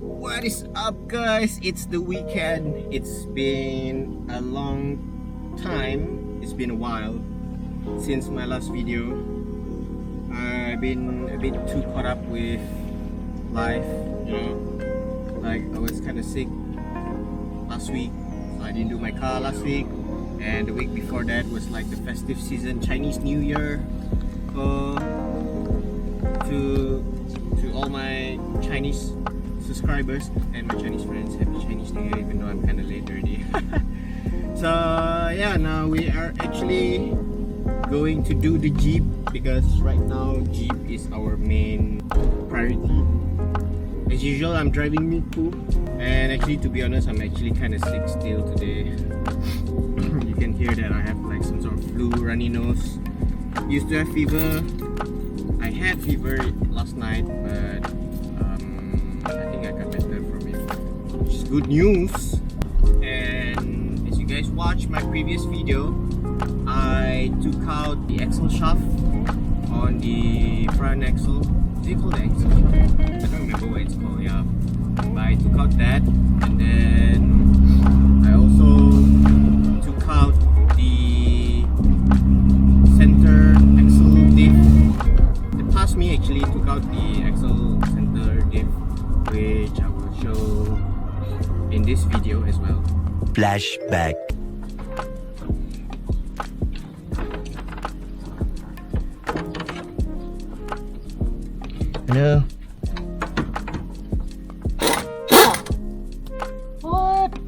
What is up, guys? It's the weekend. It's been a long time. It's been a while since my last video. I've been a bit too caught up with life, you know. Like, I was kind of sick last week, so I didn't do my car last week. And the week before that was like the festive season, Chinese New Year. To all my Chinese subscribers and my Chinese friends, happy Chinese New Year, even though I'm kind of late already. So yeah, now we are actually going to do the Jeep because right now Jeep is our main priority. As usual, I'm driving Miku, and actually, to be honest, I'm actually kind of sick still today. You can hear that I have like some sort of flu, runny nose. Used to have fever. I had fever last night, but I think I got better from it, which is good news. And as you guys watched my previous video, I took out the axle shaft on the front axle. Is it called the axle shaft? I don't remember what it's called, yeah. But I took out that, and then I also took out the center axle diff. The past me actually took out the axle center diff, which I will show in this video as well. Flashback. No. What?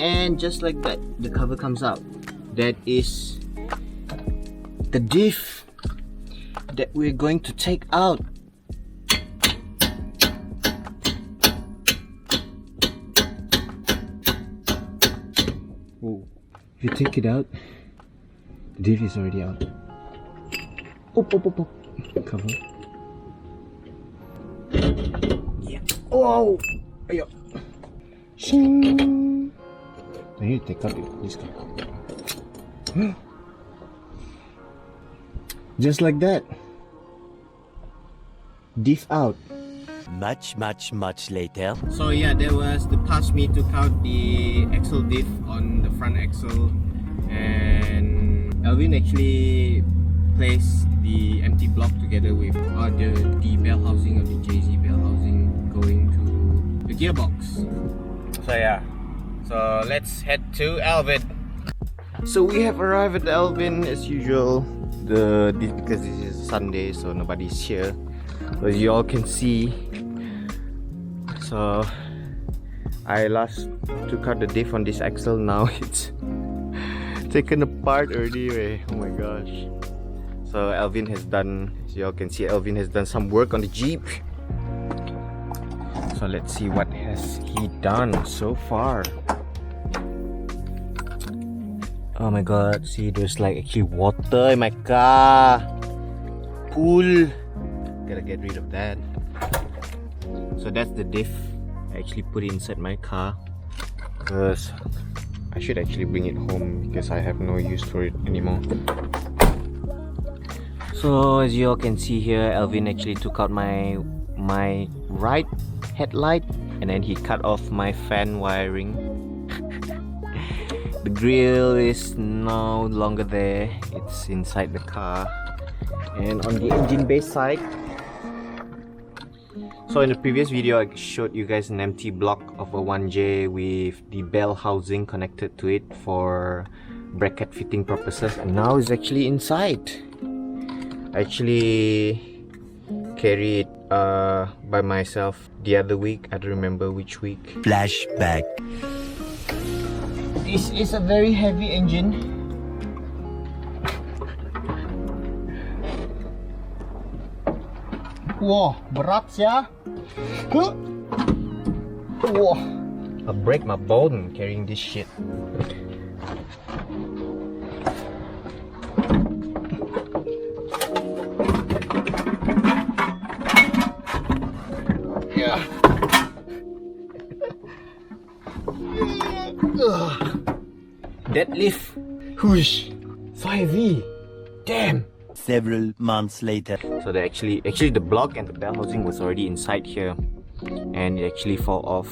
And just like that, the cover comes out. That is the diff that we're going to take out. Oh, if you take it out, the diff is already out. Oh, cover. Yeah. Oh, ayo. Shing. I need to take out this guy. Just like that. Diff out. Much later. So yeah, there was the past me took out the axle diff on the front axle, and Alvin actually placed the empty block together with the bell housing of the JZ bell housing going to the gearbox. So yeah, so let's head to Alvin. So we have arrived at Alvin as usual. Because this is Sunday, so nobody's here. So as you all can see, so I last took out the diff on this axle. Now it's taken apart already. Oh my gosh. So Alvin has done, as you all can see, Alvin has done some work on the Jeep. So let's see what has he done so far. Oh my god, see, there's like actually water in my car. Pool. Gotta get rid of that. So that's the diff I actually put it inside my car, because I should actually bring it home because I have no use for it anymore. So as you all can see here, Alvin actually took out my right headlight, and then he cut off my fan wiring. The grill is no longer there, it's inside the car. And on the engine bay side, so in the previous video I showed you guys an empty block of a 1J with the bell housing connected to it for bracket fitting purposes, and now it's actually inside. I actually carried it by myself the other week. I don't remember which week. Flashback. This is a very heavy engine. Wow, berat ya. Wow, I'll break my bone carrying this shit. Yeah. Deadlift. Whoosh. So heavy. Damn. Several months later. So they actually the block and the bell housing was already inside here, and it actually fall off.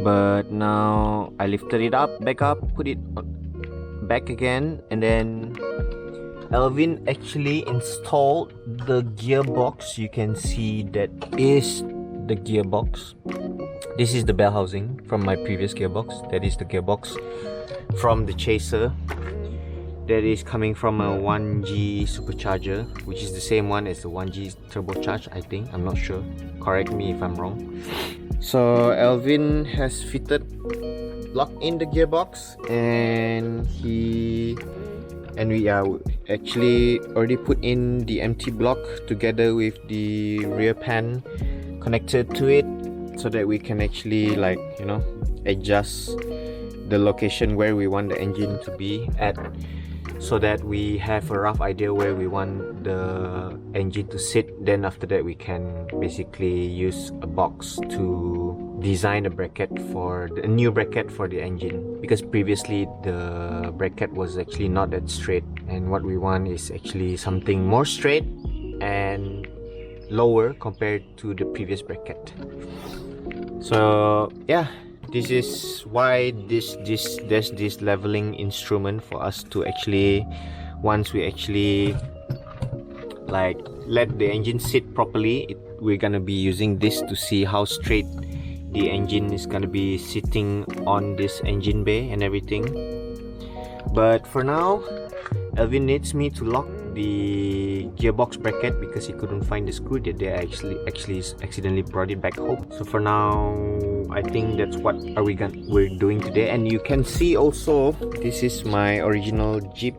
But now I lifted it back up, put it back again, and then Elvin actually installed the gearbox. You can see that is the gearbox. This is the bell housing from my previous gearbox. That is the gearbox from the Chaser. That is coming from a 1G supercharger, which is the same one as the 1G turbocharged, I think. I'm not sure. Correct me if I'm wrong. So Elvin has locked in the gearbox, and we are actually already put in the empty block together with the rear pan connected to it, so that we can actually, like, you know, adjust the location where we want the engine to be at, so that we have a rough idea where we want the engine to sit. Then after that we can basically use a box to design a bracket for a new bracket for the engine, because previously the bracket was actually not that straight, and what we want is actually something more straight and lower compared to the previous bracket. So yeah, this is why there's this leveling instrument for us to actually, once we actually like let the engine sit properly, we're gonna be using this to see how straight the engine is gonna be sitting on this engine bay and everything. But for now, Elvin needs me to lock the gearbox bracket because he couldn't find the screw that they actually accidentally brought it back home. So for now, I think that's what we're doing today. And you can see also, this is my original Jeep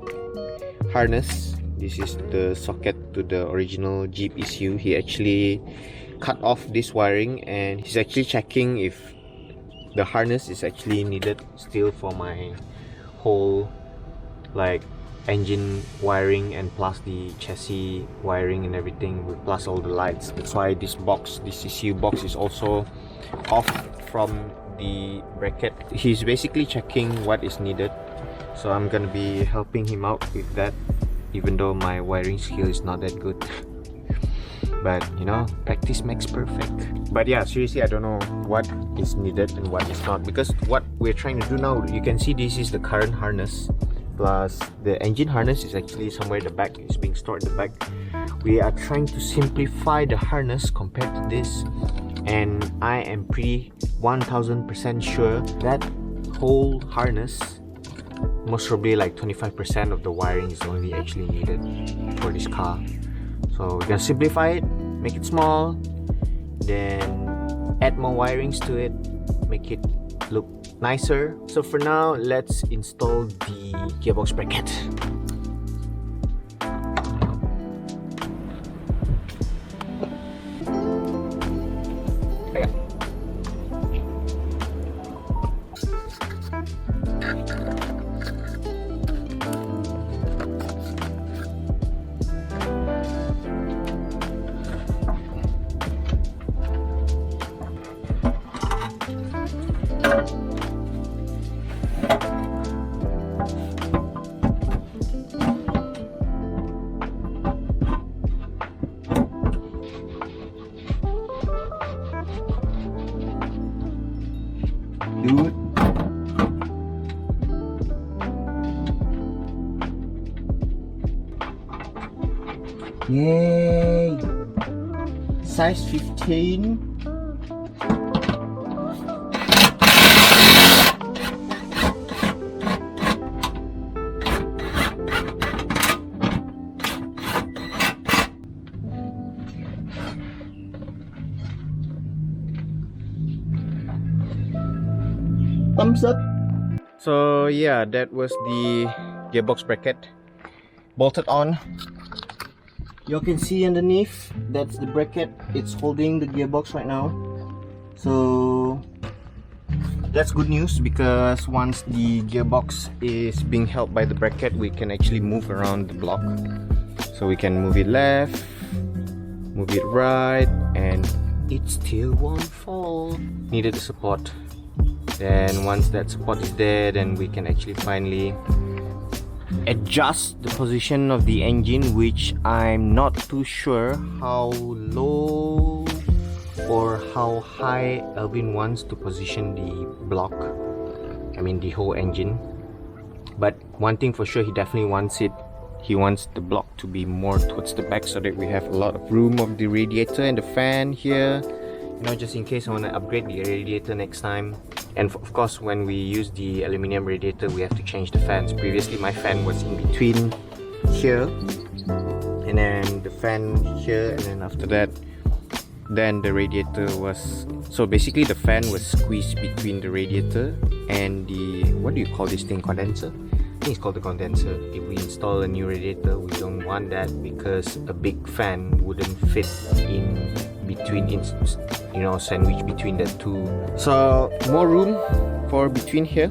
harness. This is the socket to the original Jeep ECU. He actually cut off this wiring, and he's actually checking if the harness is actually needed still for my whole like engine wiring, and plus the chassis wiring and everything, plus all the lights. That's why this ECU box is also off from the bracket. He's basically checking what is needed, so I'm gonna be helping him out with that, even though my wiring skill is not that good. But you know, practice makes perfect. But yeah, seriously, I don't know what is needed and what is not, because what we're trying to do now, you can see this is the current harness, plus the engine harness is actually somewhere in the back. It's being stored in the back. We are trying to simplify the harness compared to this, and I am pretty 1000% sure that whole harness, most probably like 25% of the wiring is only actually needed for this car. So we're gonna simplify it, make it small, then add more wirings to it, make it look nicer. So for now, let's install the gearbox bracket. Dude, yay! Size 15. Thumbs up. So yeah, that was the gearbox bracket bolted on. You can see underneath, that's the bracket. It's holding the gearbox right now. So that's good news, because once the gearbox is being held by the bracket, we can actually move around the block. So we can move it left, move it right, and it still won't fall. Needed the support. Then once that support is there, then we can actually finally adjust the position of the engine, which I'm not too sure how low or how high Alvin wants to position the block, I mean the whole engine. But one thing for sure, he definitely wants it. He wants the block to be more towards the back so that we have a lot of room of the radiator and the fan here. You know, just in case I want to upgrade the radiator next time. And of course, when we use the aluminum radiator, we have to change the fans. Previously, my fan was in between here, and then the fan here, and then after that, then the radiator was... So basically, the fan was squeezed between the radiator and the... What do you call this thing? Condenser? I think it's called the condenser. If we install a new radiator, we don't want that because a big fan wouldn't fit in between, you know, sandwich between the two. So more room for between here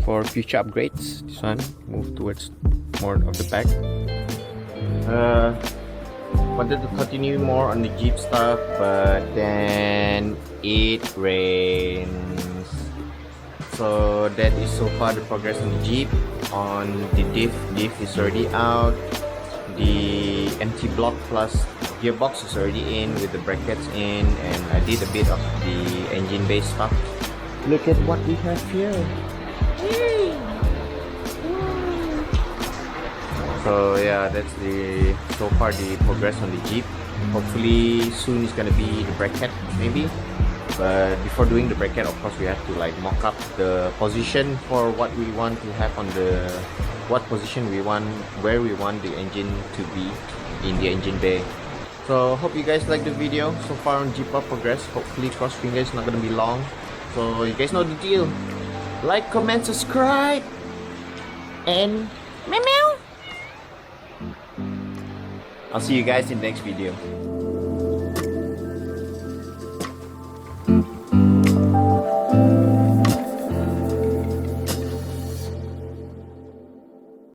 for future upgrades. This one move towards more of the back. Wanted to continue more on the Jeep stuff, but then it rains. So that is so far the progress on the Jeep. On the diff is already out. The empty block plus gearbox is already in with the brackets in, and I did a bit of the engine base stuff. Look at what we have here. So yeah, that's the so far the progress on the Jeep. Hopefully soon is gonna be the bracket maybe. But before doing the bracket, of course, we have to like mock up the position for what we want to have on the, what position we want, where we want the engine to be in the engine bay. So hope you guys like the video so far on Jeepra progress. Hopefully, cross fingers, not gonna be long. So you guys know the deal. Like, comment, subscribe, and meow meow. I'll see you guys in the next video.